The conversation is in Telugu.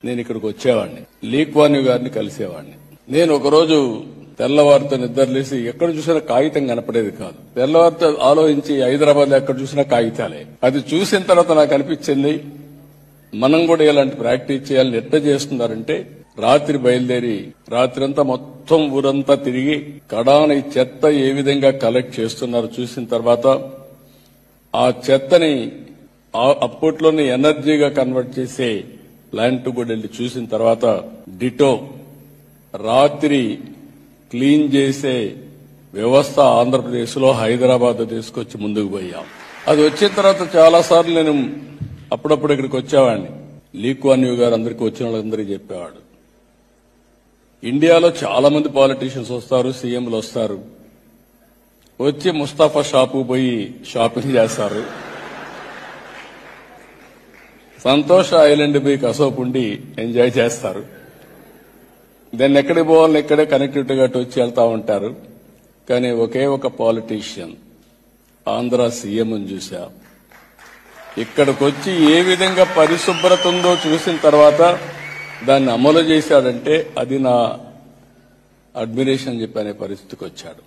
నేను ఇక్కడికి వచ్చేవాడిని, లీక్వాన్యూ గారిని కలిసేవాడిని. నేను ఒకరోజు తెల్లవారితో నిద్రలేసి ఎక్కడ చూసినా కాగితం కనపడేది కాదు. తెల్లవారితో ఆలోచించి హైదరాబాద్ లో ఎక్కడ చూసినా కాగితాలే. అది చూసిన తర్వాత నాకు అనిపించింది, మనం కూడా ఇలాంటి ప్రాక్టీస్ చేయాలని. ఎట్లా చేస్తున్నారంటే, రాత్రి బయలుదేరి రాత్రంతా మొత్తం ఊరంతా తిరిగి కడాన ఈ చెత్త ఏ విధంగా కలెక్ట్ చేస్తున్నారు చూసిన తర్వాత, ఆ చెత్తని అప్పట్లోనే ఎనర్జీగా కన్వర్ట్ చేసే ప్లాంట్ కూడా వెళ్లి చూసిన తర్వాత, డిటో రాత్రి క్లీన్ చేసే వ్యవస్థ ఆంధ్రప్రదేశ్ లో హైదరాబాద్ తీసుకొచ్చి ముందుకు పోయాం. అది వచ్చిన తర్వాత చాలా సార్లు నేను అప్పుడప్పుడు ఇక్కడికి వచ్చేవాడిని. లీక్వాన్యూ గారు అందరికీ వచ్చిన వాళ్ళందరికీ చెప్పేవాడు, ఇండియాలో చాలా మంది పాలిటీషియన్స్ వస్తారు, సీఎంలు వస్తారు, వచ్చి ముస్తాఫా షాపు పోయి షాపింగ్ చేస్తారు, సంతోష్ ఐలాండ్ పోయి కసోపు ఉండి ఎంజాయ్ చేస్తారు, దాన్ని ఎక్కడికి పోవాలని ఇక్కడే కనెక్టివిటీ గట్టి వచ్చి వెళ్తా ఉంటారు. కానీ ఒకే ఒక పాలిటీషియన్ ఆంధ్ర సీఎం చూసా, ఇక్కడికి వచ్చి ఏ విధంగా పరిశుభ్రత ఉందో చూసిన తర్వాత దాన్ని అమలు చేశాడంటే అది నా అడ్మిరేషన్ చెప్పనే పరిస్థితికి వచ్చాడు.